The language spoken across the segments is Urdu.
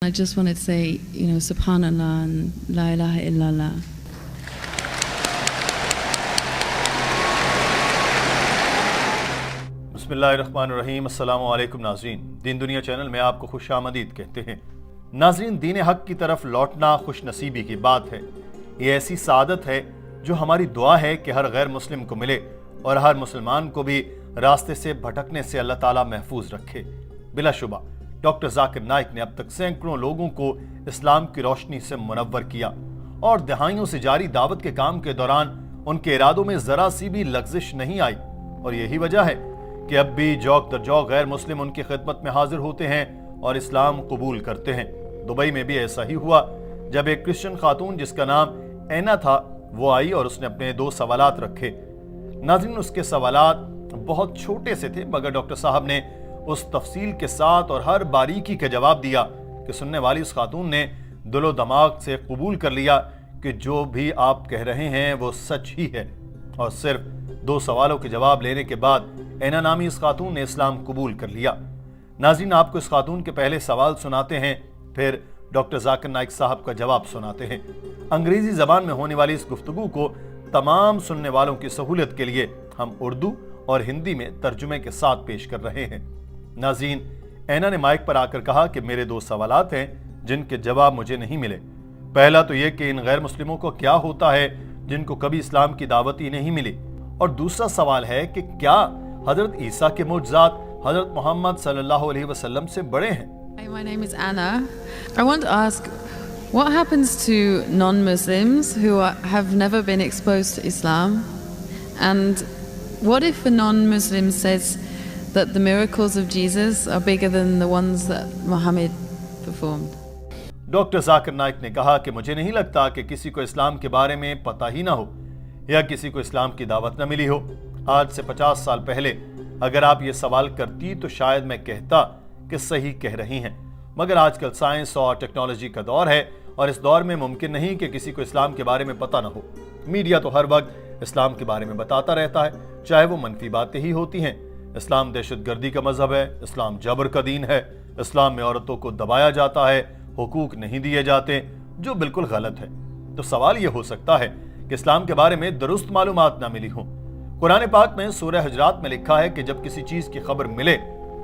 I just wanted to say, Subhanallah and La ilaha illallah. بسم اللہ الرحمن الرحیم. السلام علیکم ناظرین. دین دنیا چینل میں آپ کو خوش آمدید کہتے ہیں. ناظرین، دین حق کی طرف لوٹنا خوش نصیبی کی بات ہے. یہ ایسی سعادت ہے جو ہماری دعا ہے کہ ہر غیر مسلم کو ملے اور ہر مسلمان کو بھی راستے سے بھٹکنے سے اللہ تعالیٰ محفوظ رکھے. بلا شبہ ڈاکٹر ذاکر نائک نے اب تک سینکڑوں لوگوں کو اسلام کی روشنی سے منور کیا اور دہائیوں سے جاری دعوت کے کام کے دوران ان کے ارادوں میں ذرا سی بھی لغزش نہیں آئی. اور یہی وجہ ہے کہ اب بھی جوک در جوک غیر مسلم ان کی خدمت میں حاضر ہوتے ہیں اور اسلام قبول کرتے ہیں. دبئی میں بھی ایسا ہی ہوا جب ایک کرسچن خاتون جس کا نام اینا تھا وہ آئی اور اس نے اپنے 2 سوالات رکھے. ناظرین، اس کے سوالات بہت چھوٹے سے تھے مگر ڈاکٹر صاحب نے اس تفصیل کے ساتھ اور ہر باریکی کا جواب دیا کہ سننے والی اس خاتون نے دل و دماغ سے قبول کر لیا کہ جو بھی آپ کہہ رہے ہیں وہ سچ ہی ہے. اور صرف 2 سوالوں کے جواب لینے کے بعد اینا نامی اس خاتون نے اسلام قبول کر لیا. ناظرین، آپ کو اس خاتون کے پہلے سوال سناتے ہیں، پھر ڈاکٹر ذاکر نائک صاحب کا جواب سناتے ہیں. انگریزی زبان میں ہونے والی اس گفتگو کو تمام سننے والوں کی سہولت کے لیے ہم اردو اور ہندی میں ترجمے کے ساتھ پیش کر رہے ہیں. ناظرین، اینا نے مائک پر آ کر کہا کہ میرے 2 سوالات ہیں جن کے جواب مجھے نہیں ملے. پہلا تو یہ کہ ان غیر مسلموں کو کیا ہوتا ہے جن کو کبھی اسلام کی دعوت ہی نہیں ملی، اور دوسرا سوال ہے کہ کیا حضرت عیسیٰ کے معجزات حضرت محمد صلی اللہ علیہ وسلم سے بڑے ہیں؟ Hi, my name is Anna. I want to ask, what happens to non-Muslims who have never been exposed to Islam? And what if a non-Muslim says that the miracles of Jesus are bigger than the ones that Muhammad performed? Doctor Zakir Naik نے کہا کہ مجھے نہیں لگتا کہ کسی کو اسلام کے بارے میں پتہ ہی نہ ہو یا کسی کو اسلام کی دعوت نہ ملی ہو. آج سے 50 سال پہلے اگر آپ یہ سوال کرتی تو شاید میں کہتا کہ صحیح کہہ رہی ہیں، مگر آج کل سائنس اور ٹیکنالوجی کا دور ہے اور اس دور میں ممکن نہیں کہ کسی کو اسلام کے بارے میں پتہ نہ ہو. میڈیا تو ہر وقت اسلام کے بارے میں بتاتا رہتا ہے، چاہے وہ منفی باتیں ہی ہوتی ہیں. اسلام دہشت گردی کا مذہب ہے، اسلام جبر کا دین ہے، اسلام میں عورتوں کو دبایا جاتا ہے، حقوق نہیں دیے جاتے، جو بالکل غلط ہے. تو سوال یہ ہو سکتا ہے کہ اسلام کے بارے میں درست معلومات نہ ملی ہوں. قرآن پاک میں سورہ حجرات میں لکھا ہے کہ جب کسی چیز کی خبر ملے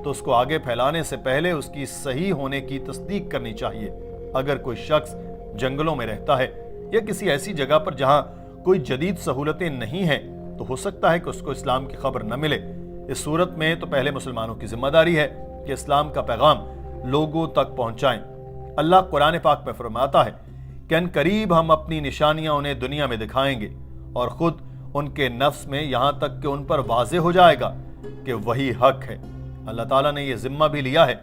تو اس کو آگے پھیلانے سے پہلے اس کی صحیح ہونے کی تصدیق کرنی چاہیے. اگر کوئی شخص جنگلوں میں رہتا ہے یا کسی ایسی جگہ پر جہاں کوئی جدید سہولتیں نہیں ہیں تو ہو سکتا ہے کہ اس کو اسلام کی خبر نہ ملے. اس صورت میں تو پہلے مسلمانوں کی ذمہ داری ہے کہ اسلام کا پیغام لوگوں تک پہنچائیں. اللہ قرآن پاک میں فرماتا ہے کہ ان قریب ہم اپنی نشانیاں انہیں دنیا میں دکھائیں گے اور خود ان کے نفس میں یہاں تک کہ ان پر واضح ہو جائے گا کہ وہی حق ہے. اللہ تعالیٰ نے یہ ذمہ بھی لیا ہے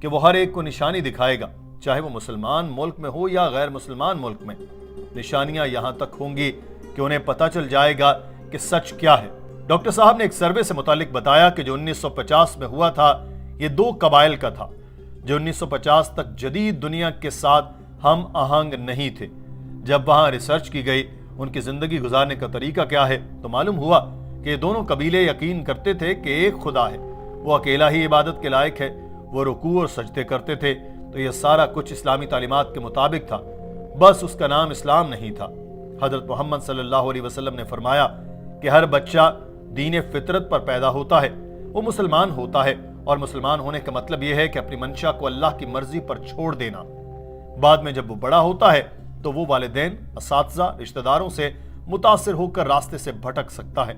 کہ وہ ہر ایک کو نشانی دکھائے گا، چاہے وہ مسلمان ملک میں ہو یا غیر مسلمان ملک میں. نشانیاں یہاں تک ہوں گی کہ انہیں پتہ چل جائے گا کہ سچ کیا ہے. ڈاکٹر صاحب نے ایک سروے سے متعلق بتایا کہ جو 1950 میں ہوا تھا یہ 2 قبائل کا تھا جو 1950 تک جدید دنیا کے ساتھ ہم آہنگ نہیں تھے. جب وہاں ریسرچ کی گئی ان کی زندگی گزارنے کا طریقہ کیا ہے تو معلوم ہوا کہ یہ دونوں قبیلے یقین کرتے تھے کہ ایک خدا ہے، وہ اکیلا ہی عبادت کے لائق ہے، وہ رکوع اور سجدے کرتے تھے. تو یہ سارا کچھ اسلامی تعلیمات کے مطابق تھا، بس اس کا نام اسلام نہیں تھا. حضرت محمد صلی اللہ علیہ وسلم نے فرمایا کہ ہر بچہ دین فطرت پر پیدا ہوتا ہے، وہ مسلمان ہوتا ہے، اور مسلمان ہونے کا مطلب یہ ہے کہ اپنی منشا کو اللہ کی مرضی پر چھوڑ دینا. بعد میں جب وہ بڑا ہوتا ہے تو وہ والدین، اساتذہ، رشتہ داروں سے متاثر ہو کر راستے سے بھٹک سکتا ہے.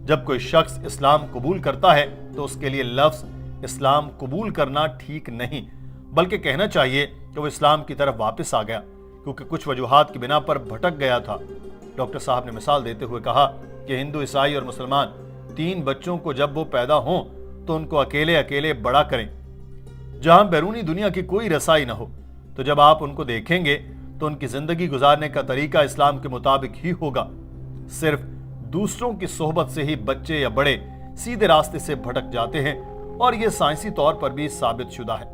جب کوئی شخص اسلام قبول کرتا ہے تو اس کے لیے لفظ اسلام قبول کرنا ٹھیک نہیں، بلکہ کہنا چاہیے کہ وہ اسلام کی طرف واپس آ گیا کیونکہ کچھ وجوہات کی بنا پر بھٹک گیا تھا. ڈاکٹر صاحب نے مثال دیتے ہوئے کہا کہ ہندو، عیسائی اور مسلمان 3 بچوں کو جب وہ پیدا ہوں تو ان کو اکیلے اکیلے بڑا کریں جہاں بیرونی دنیا کی کوئی رسائی نہ ہو. تو جب آپ ان کو دیکھیں گے تو ان کی زندگی گزارنے کا طریقہ اسلام کے مطابق ہی ہوگا. صرف دوسروں کی صحبت سے ہی بچے یا بڑے سیدھے راستے سے بھٹک جاتے ہیں اور یہ سائنسی طور پر بھی ثابت شدہ ہے.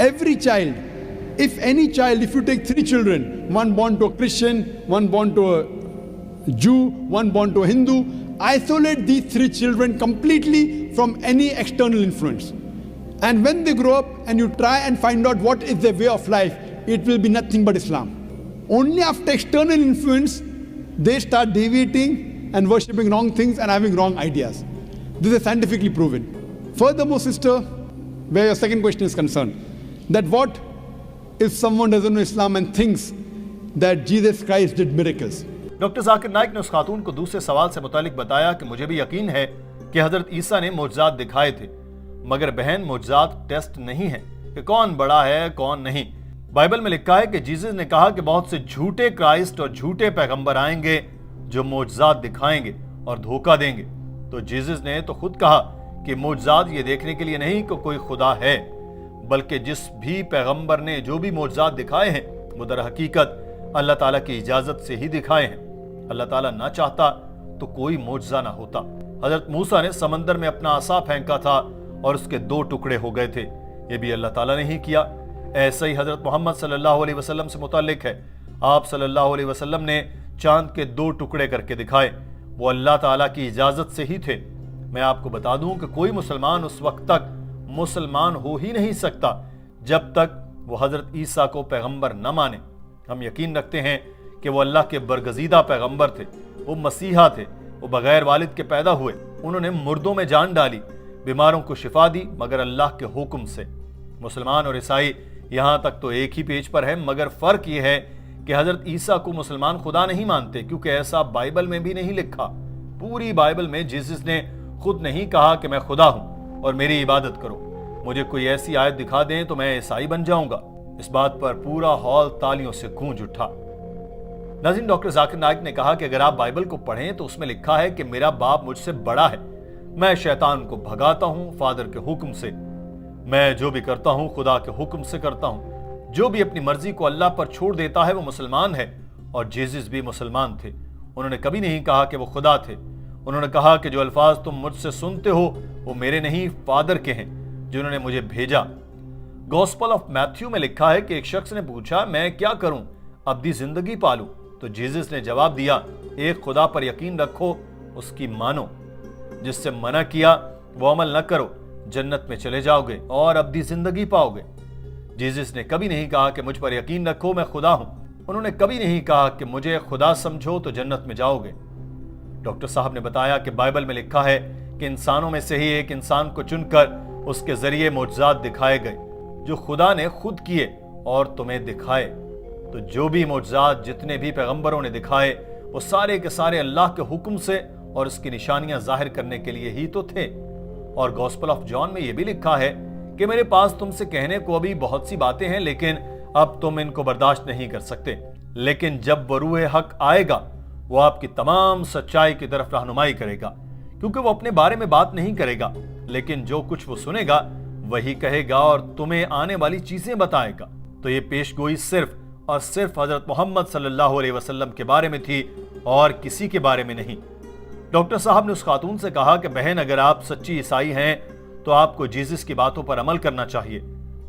Every child, if any child, if you take 3 children, one born to a Christian, one born to a Jew, one born to a Hindu, isolate these 3 children completely from any external influence. And when they grow up and you try and find out what is their way of life, it will be nothing but Islam. Only after external influence, they start deviating and worshipping wrong things and having wrong ideas. This is scientifically proven. Furthermore, sister, where your second question is concerned, that what if someone doesn't know Islam and thinks that Jesus Christ did miracles? Doctor Zakir Naik نے اس خاتون کو دوسرے سوال سے متعلق بتایا کہ مجھے بھی یقین ہے کہ حضرت عیسیٰ نے معجزات دکھائے تھے، مگر بہن معجزات ٹیسٹ نہیں ہے کہ کون بڑا ہے کون نہیں۔ بائبل میں لکھا ہے کہ جیزس نے کہا کہ بہت سے جھوٹے کرائسٹ اور جھوٹے پیغمبر آئیں گے جو معجزات دکھائیں گے اور دھوکہ دیں گے۔ تو جیزس نے تو خود کہا کہ معجزات یہ دیکھنے کے لیے نہیں کہ کوئی خدا ہے، بلکہ جس بھی پیغمبر نے جو بھی معجزات دکھائے ہیں وہ در حقیقت اللہ تعالیٰ کی اجازت سے ہی دکھائے ہیں۔ اللہ تعالیٰ نہ چاہتا تو کوئی معجزہ نہ ہوتا۔ حضرت موسیٰ نے سمندر میں اپنا عصا پھینکا تھا اور اس کے 2 ٹکڑے ہو گئے تھے، یہ بھی اللہ تعالیٰ نے ہی کیا۔ ایسا ہی حضرت محمد صلی اللہ علیہ وسلم سے متعلق ہے، آپ صلی اللہ علیہ وسلم نے چاند کے 2 ٹکڑے کر کے دکھائے، وہ اللہ تعالیٰ کی اجازت سے ہی تھے۔ میں آپ کو بتا دوں کہ کوئی مسلمان اس وقت تک مسلمان ہو ہی نہیں سکتا جب تک وہ حضرت عیسیٰ کو پیغمبر نہ مانے۔ ہم یقین رکھتے ہیں کہ وہ اللہ کے برگزیدہ پیغمبر تھے، وہ مسیحا تھے، وہ بغیر والد کے پیدا ہوئے، انہوں نے مردوں میں جان ڈالی، بیماروں کو شفا دی مگر اللہ کے حکم سے۔ مسلمان اور عیسائی یہاں تک تو ایک ہی پیج پر ہیں، مگر فرق یہ ہے کہ حضرت عیسیٰ کو مسلمان خدا نہیں مانتے، کیونکہ ایسا بائبل میں بھی نہیں لکھا۔ پوری بائبل میں جیسس نے خود نہیں کہا کہ میں خدا ہوں اور میری عبادت کرو۔ مجھے کوئی ایسی آیت دکھا دیں تو میں عیسائی بن جاؤں گا۔ اس بات پر پورا ہال تالیوں سے گونج اٹھا۔ ناظرین، ڈاکٹر ذاکر نائک نے کہا کہ اگر آپ بائبل کو پڑھیں تو اس میں لکھا ہے کہ میرا باپ مجھ سے بڑا ہے، میں شیطان کو بھگاتا ہوں فادر کے حکم سے، میں جو بھی کرتا ہوں خدا کے حکم سے کرتا ہوں۔ جو بھی اپنی مرضی کو اللہ پر چھوڑ دیتا ہے وہ مسلمان ہے، اور جیزس بھی مسلمان تھے۔ انہوں نے کبھی نہیں کہا کہ وہ خدا تھے۔ انہوں نے کہا کہ جو الفاظ تم مجھ سے سنتے ہو وہ میرے نہیں، فادر کے ہیں جنہوں نے مجھے بھیجا۔ گوسپل آف میتھیو میں لکھا ہے کہ ایک شخص نے پوچھا میں کیا کروں ابدی زندگی پالوں؟ تو جیزس نے جواب دیا ایک خدا پر یقین رکھو، اس کی مانو، جس سے منع کیا وہ عمل نہ کرو، جنت میں چلے جاؤ گے اور ابدی زندگی پاؤ گے۔ جیزس نے کبھی نہیں کہا کہ مجھ پر یقین رکھو میں خدا ہوں، انہوں نے کبھی نہیں کہا کہ مجھے خدا سمجھو تو جنت میں جاؤ گے۔ ڈاکٹر صاحب نے بتایا کہ بائبل میں لکھا ہے کہ انسانوں میں سے ہی ایک انسان کو چن کر اس کے ذریعے معجزات دکھائے گئے جو خدا نے خود کیے اور تمہیں دکھائے۔ تو جو بھی معجزات جتنے بھی پیغمبروں نے دکھائے وہ سارے کے سارے اللہ کے حکم سے اور اس کی نشانیاں ظاہر کرنے کے لیے ہی تو تھے۔ اور گوسپل آف جان میں یہ بھی لکھا ہے کہ میرے پاس تم سے کہنے کو ابھی بہت سی باتیں ہیں لیکن اب تم ان کو برداشت نہیں کر سکتے، لیکن جب وہ روح حق آئے گا وہ آپ کی تمام سچائی کی طرف رہنمائی کرے گا، کیونکہ وہ اپنے بارے میں بات نہیں کرے گا لیکن جو کچھ وہ سنے گا وہی کہے گا اور تمہیں آنے والی چیزیں بتائے گا۔ تو یہ پیش گوئی صرف اور صرف حضرت محمد صلی اللہ علیہ وسلم کے بارے میں تھی اور کسی کے بارے میں نہیں۔ ڈاکٹر صاحب نے اس خاتون سے کہا کہ بہن اگر آپ سچی عیسائی ہیں تو آپ کو جیزس کی باتوں پر عمل کرنا چاہیے۔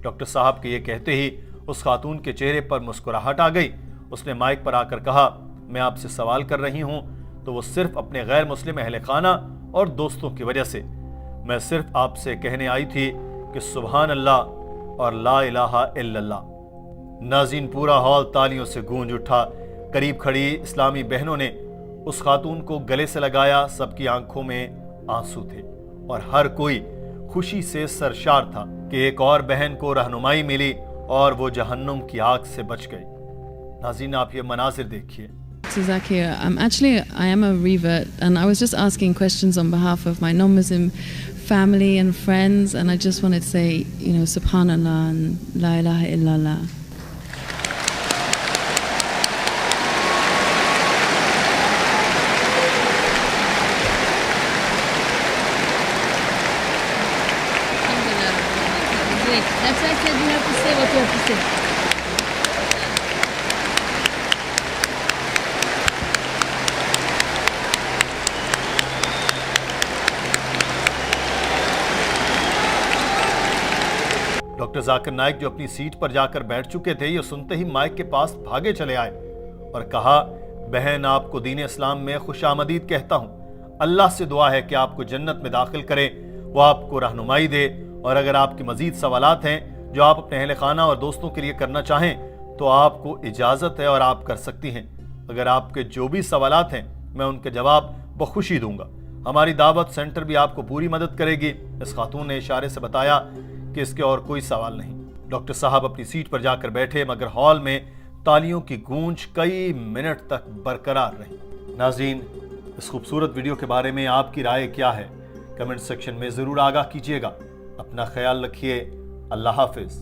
ڈاکٹر صاحب کے یہ کہتے ہی اس خاتون کے چہرے پر مسکراہٹ آ گئی۔ اس نے مائک پر آ کر کہا میں آپ سے سوال کر رہی ہوں تو وہ صرف اپنے غیر مسلم اہل خانہ اور دوستوں کی وجہ سے۔ میں صرف آپ سے کہنے آئی تھی کہ سبحان اللہ اور لا الہ الا اللہ۔ ناظرین، پورا ہال تالیوں سے گونج اٹھا۔ قریب کھڑی اسلامی بہنوں نے اس خاتون کو گلے سے لگایا، سب کی آنکھوں میں آنسو تھے اور ہر کوئی خوشی سے سرشار تھا کہ ایک اور بہن کو رہنمائی ملی اور وہ جہنم کی آگ سے بچ گئی۔ ناظرین، آپ یہ مناظر دیکھیے۔ Zakir, I am a revert, and I was just asking questions on behalf of my non-Muslim family and friends, and I just wanted to say, Subhanallah and La ilaha illallah. That's why I said you have to say what you have to say. Doctor Zakir Naik جو اپنی سیٹ پر جا کر بیٹھ چکے تھے یہ سنتے ہی مائک کے پاس بھاگے چلے آئے اور کہا بہن آپ کو دین اسلام میں خوش آمدید کہتا ہوں۔ اللہ سے دعا ہے کہ آپ کو جنت میں داخل کرے، وہ آپ کو رہنمائی دے اور اگر آپ کے مزید سوالات ہیں جو آپ اپنے اہل خانہ اور دوستوں کے لیے کرنا چاہیں تو آپ کو اجازت ہے اور آپ کر سکتی ہیں۔ اگر آپ کے جو بھی سوالات ہیں میں ان کے جواب بخوشی دوں گا۔ ہماری دعوت سینٹر بھی آپ کو پوری مدد کرے گی۔ اس خاتون نے اشارے سے بتایا کہ اس کے اور کوئی سوال نہیں۔ ڈاکٹر صاحب اپنی سیٹ پر جا کر بیٹھے مگر ہال میں تالیوں کی گونج کئی منٹ تک برقرار رہی۔ ناظرین، اس خوبصورت ویڈیو کے بارے میں آپ کی رائے کیا ہے؟ کمنٹ سیکشن میں ضرور آگاہ کیجیے گا۔ اپنا خیال رکھیے۔ اللہ حافظ۔